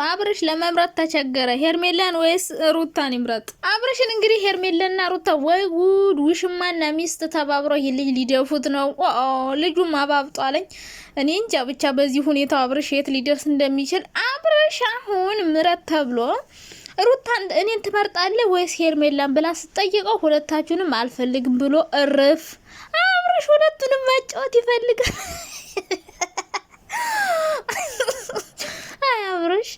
አብርሽ ለመምረጥ ተቸገረ። ሄርሜላን ወይስ ሩታን ይምረጥ? አብርሽን እንግዲህ ሄርሜላና ሩታ ወይ ጉድ! ውሽማና ሚስት ተባብረው ይህ ልጅ ሊደፉት ነው። ልጁም አባብጧለኝ። እኔ እንጃ ብቻ በዚህ ሁኔታው አብርሽ የት ሊደርስ እንደሚችል። አብርሽ አሁን ምረጥ ተብሎ ሩታን እኔን ትመርጣለህ ወይስ ሄርሜላን ብላ ስትጠይቀው ሁለታችሁንም አልፈልግም ብሎ እርፍ። አብርሽ ሁለቱንም ማጫወት ይፈልጋል። አብርሽ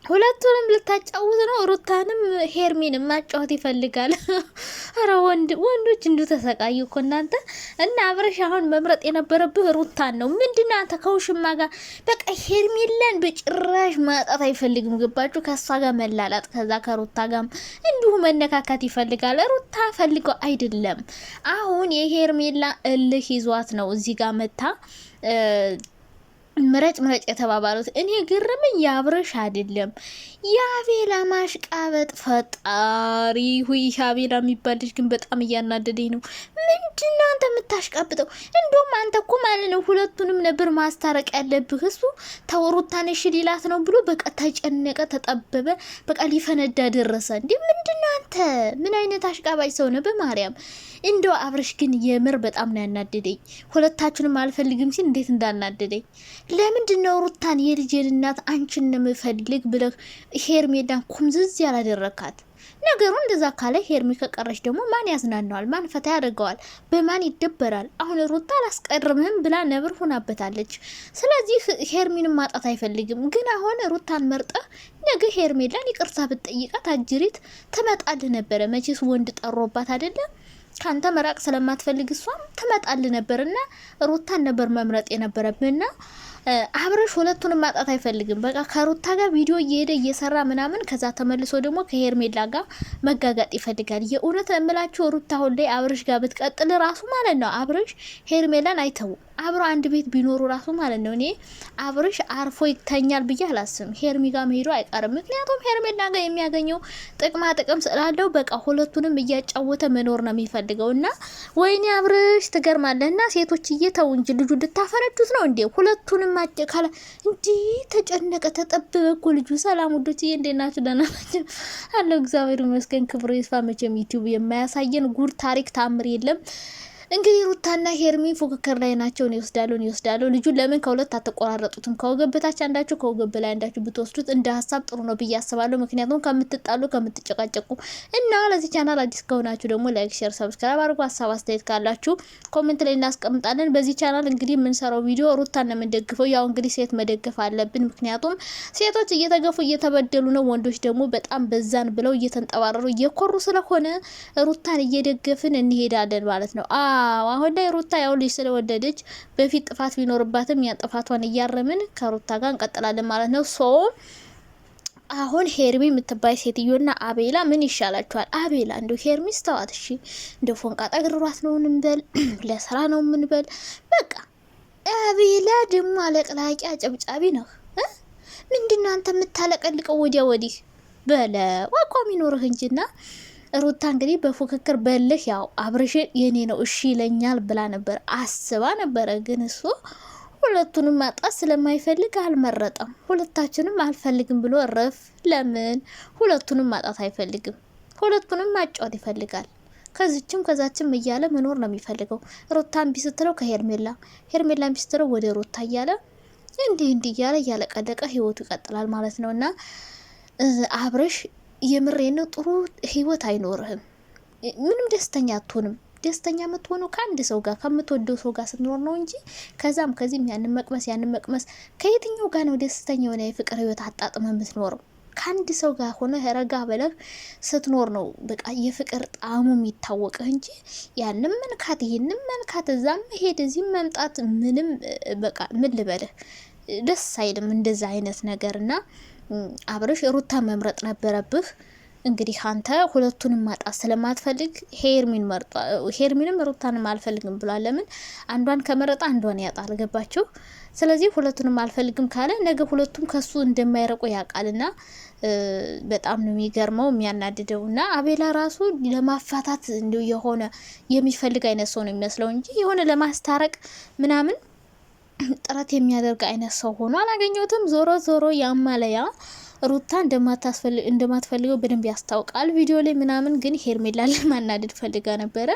ሁለቱንም ልታጫውት ነው። ሩታንም ሄርሜንም ማጫወት ይፈልጋል። አረ ወንዶች እንዱ ተሰቃዩ እኮ እናንተ። እና አብርሽ አሁን መምረጥ የነበረብህ ሩታን ነው። ምንድነው አንተ ከውሽማ ጋር በቃ ሄርሜላን በጭራሽ ማጣት አይፈልግም። ገባችሁ? ከሷ ጋር መላላጥ፣ ከዛ ከሩታ ጋር እንዲሁ መነካካት ይፈልጋል። ሩታ ፈልገው አይደለም። አሁን የሄርሜላ እልህ ይዟት ነው እዚህ ጋር መታ ምረጭ የተባባሉት። እኔ ግርምኝ የአብርሽ አይደለም የአቤላ ማሽቃበጥ። ፈጣሪ ሁይ አቤላ የሚባል ልጅ ግን በጣም እያናደደኝ ነው። ምንድነው አንተ የምታሽቃብጠው? እንደውም አንተ እኮ ማለት ነው ሁለቱንም ነበር ማስታረቅ ያለብህ። እሱ ተወሩታነሽ ሊላት ነው ብሎ በቃ ተጨነቀ፣ ተጠበበ፣ በቃ ሊፈነዳ ደረሰ። እንዴ ምንድነው አንተ? ምን አይነት አሽቃባጭ ሰው ነው በማርያም። እንደው አብርሽ ግን የምር በጣም ነው ያናደደኝ። ሁለታችሁንም አልፈልግም ሲል እንዴት እንዳናደደኝ። ለምንድነው ሩታን የልጄን እናት አንቺን ነው የምፈልግ ብለህ ሄርሜላን ኩምዝዝ ያላደረካት? ነገሩ እንደዛ ካለ ሄርሚ ከቀረች ደግሞ ማን ያዝናናዋል? ማን ፈታ ያደርገዋል? በማን ይደበራል? አሁን ሩታ አላስቀርምህም ብላ ነብር ሆናበታለች። ስለዚህ ሄርሚንም ማጣት አይፈልግም። ግን አሁን ሩታን መርጠ ነገ ሄርሜላን ይቅርታ ብትጠይቃት አጅሪት ትመጣልህ ነበረ። መቼስ ወንድ ጠሮባት አይደለም ካንተ መራቅ ስለማትፈልግ እሷም ትመጣልህ ነበርና ሩታን ነበር መምረጥ የነበረብህና አብርሽ ሁለቱንም ማጣት አይፈልግም። በቃ ከሩታ ጋር ቪዲዮ እየሄደ እየሰራ ምናምን ከዛ ተመልሶ ደግሞ ከሄርሜላ ጋር መጋጋጥ ይፈልጋል። የእውነት እምላችሁ ሩታ አሁን ላይ አብርሽ ጋር ብትቀጥል ራሱ ማለት ነው አብርሽ ሄርሜላን አይተው አብሮ አንድ ቤት ቢኖሩ ራሱ ማለት ነው እኔ አብርሽ አርፎ ይተኛል ብዬ አላስብም። ሄርሚ ጋር መሄዱ አይቀርም። ምክንያቱም ሄርሜላ ጋር የሚያገኘው ጥቅማ ጥቅም ስላለው በቃ ሁለቱንም እያጫወተ መኖር ነው የሚፈልገው። እና ወይኔ አብርሽ ትገርማለህ። እና ሴቶች እየተው እንጂ ልጁ እንድታፈረዱት ነው እንዴ? ሁለቱንም ማጨካላ እንዲ ተጨነቀ፣ ተጠበበ እኮ ልጁ። ሰላም ውዶች፣ እንዴት ናችሁ? ደህና ናችሁ? አለው እግዚአብሔር ይመስገን፣ ክብሩ ይስፋ። መቼም ዩቲዩብ የማያሳየን ጉድ ታሪክ ታምር የለም። እንግዲህ ሩታና ሄርሚ ፉክክር ላይ ናቸው። ነው ይወስዳሉ። ልጁን ለምን ከሁለት አትቆራረጡትም? ከወገብ በታች አንዳችሁ ከወገብ በላይ አንዳችሁ ብትወስዱት እንደ ሀሳብ ጥሩ ነው ብዬ አስባለሁ። ምክንያቱም ከምትጣሉ ከምትጨቃጨቁ እና ለዚህ ቻናል አዲስ ከሆናችሁ ደግሞ ላይክ፣ ሼር፣ ሰብስክራይብ አድርጉ። ሀሳብ አስተያየት ካላችሁ ኮሜንት ላይ እናስቀምጣለን። በዚህ ቻናል እንግዲህ የምንሰራው ቪዲዮ ሩታን ነው የምንደግፈው። ያው እንግዲህ ሴት መደገፍ አለብን። ምክንያቱም ሴቶች እየተገፉ እየተበደሉ ነው። ወንዶች ደግሞ በጣም በዛን ብለው እየተንጠባረሩ እየኮሩ ስለሆነ ሩታን እየደገፍን እንሄዳለን ማለት ነው። አሁን ላይ ሩታ ያው ልጅ ስለወደደች በፊት ጥፋት ቢኖርባትም ያ ጥፋቷን እያረምን ከሩታ ጋር እንቀጥላለን ማለት ነው። አሁን ሄርሚ የምትባይ ሴትዮና አቤላ ምን ይሻላችኋል? አቤላ እንደው ሄርሚ ስተዋት እሺ፣ እንደው ፎንቃ ጠግሯት ነው እንበል፣ ለስራ ነው ምንበል፣ በቃ አቤላ ደግሞ አለቅላቂ አጨብጫቢ ነው። ምንድነው አንተ የምታለቀልቀው ወዲያ ወዲህ? በለ አቋም ይኖርህ እንጂና ሩታ እንግዲህ በፉክክር በልህ ያው አብርሽ የኔ ነው እሺ ይለኛል ብላ ነበር አስባ ነበረ። ግን እሱ ሁለቱንም ማጣት ስለማይፈልግ አልመረጠም። ሁለታችንም አልፈልግም ብሎ ረፍ። ለምን? ሁለቱንም ማጣት አይፈልግም። ሁለቱንም ማጫወት ይፈልጋል። ከዚችም ከዛችም እያለ መኖር ነው የሚፈልገው። ሩታን ቢስትለው ከሄርሜላ ሄርሜላን ቢስትለው ወደ ሩታ እያለ እንዲህ እያለ እያለቀለቀ ህይወቱ ይቀጥላል ማለት ነው። እና አብርሽ የምሬን ነው ጥሩ ህይወት አይኖርህም። ምንም ደስተኛ አትሆንም። ደስተኛ የምትሆነው ከአንድ ሰው ጋር ከምትወደው ሰው ጋር ስትኖር ነው እንጂ ከዛም ከዚህም ያንን መቅመስ ከየትኛው ጋር ነው ደስተኛ የሆነ የፍቅር ህይወት አጣጥመ የምትኖረው? ከአንድ ሰው ጋር ሆነ ረጋ ብለህ ስትኖር ነው በቃ የፍቅር ጣዕሙ የሚታወቅህ እንጂ ያንን መንካት ይሄንን መንካት እዛም መሄድ እዚህም መምጣት ምንም በቃ ምን ልበልህ ደስ አይልም እንደዛ አይነት ነገርና አብርሽ ሩታ መምረጥ ነበረብህ። እንግዲህ አንተ ሁለቱንም ማጣት ስለማትፈልግ ሄርሚንም ሩታንም አልፈልግም ብሏል። ለምን አንዷን ከመረጣ አንዷን ያጣል። ገባችሁ? ስለዚህ ሁለቱንም አልፈልግም ካለ ነገ ሁለቱም ከሱ እንደማይረቁ ያውቃልና በጣም ነው የሚገርመው የሚያናድደውና አቤላ ራሱ ለማፋታት እንደው የሆነ የሚፈልግ አይነት ሰው ነው የሚመስለው እንጂ የሆነ ለማስታረቅ ምናምን ጥረት የሚያደርግ አይነት ሰው ሆኖ አላገኘሁትም። ዞሮ ዞሮ ያማለያ ሩታ እንደማትፈልገው በደንብ ያስታውቃል ቪዲዮ ላይ ምናምን። ግን ሄርሜላ ለማናደድ ፈልጋ ነበረ።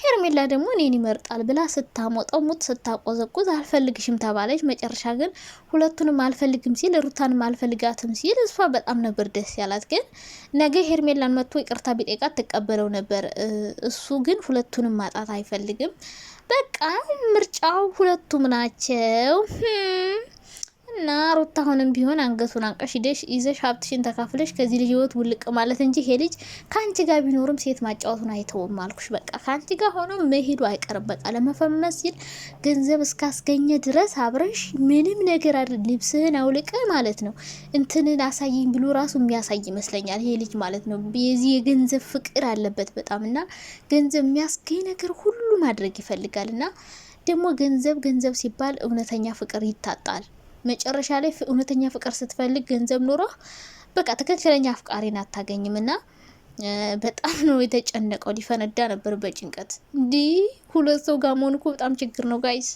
ሄርሜላ ደግሞ እኔን ይመርጣል ብላ ስታሞጠው ሙጥ ስታቆዘቁዝ አልፈልግሽም ተባለች። መጨረሻ ግን ሁለቱንም አልፈልግም ሲል ሩታንም አልፈልጋትም ሲል እሷ በጣም ነበር ደስ ያላት። ግን ነገ ሄርሜላን መጥቶ ይቅርታ ቢጠይቃት ትቀበለው ነበር። እሱ ግን ሁለቱንም ማጣት አይፈልግም። በቃ ምርጫው ሁለቱም ናቸው። እና ሩታ አሁንም ቢሆን አንገቱን አንቀሽ ሂደሽ ይዘሽ ሀብትሽን ተካፍለሽ ከዚህ ልጅ ህይወት ውልቅ ማለት እንጂ ይሄ ልጅ ከአንቺ ጋር ቢኖርም ሴት ማጫወቱን አይተውም አልኩሽ። በቃ ከአንቺ ጋር ሆኖ መሄዱ አይቀርም። በቃ ለመፈመስ ሲል ገንዘብ እስካስገኘ ድረስ አብረሽ ምንም ነገር አይደል፣ ልብስህን አውልቀ ማለት ነው እንትንን አሳይኝ ብሎ ራሱ የሚያሳይ ይመስለኛል ይሄ ልጅ ማለት ነው። የዚህ የገንዘብ ፍቅር አለበት በጣም እና ገንዘብ የሚያስገኝ ነገር ሁሉ ማድረግ ይፈልጋል። እና ደግሞ ገንዘብ ሲባል እውነተኛ ፍቅር ይታጣል። መጨረሻ ላይ እውነተኛ ፍቅር ስትፈልግ ገንዘብ ኖሮ በቃ ትክክለኛ አፍቃሪን አታገኝም። እና በጣም ነው የተጨነቀው። ሊፈነዳ ነበር በጭንቀት። እንዲህ ሁለት ሰው ጋር መሆን እኮ በጣም ችግር ነው ጋይስ።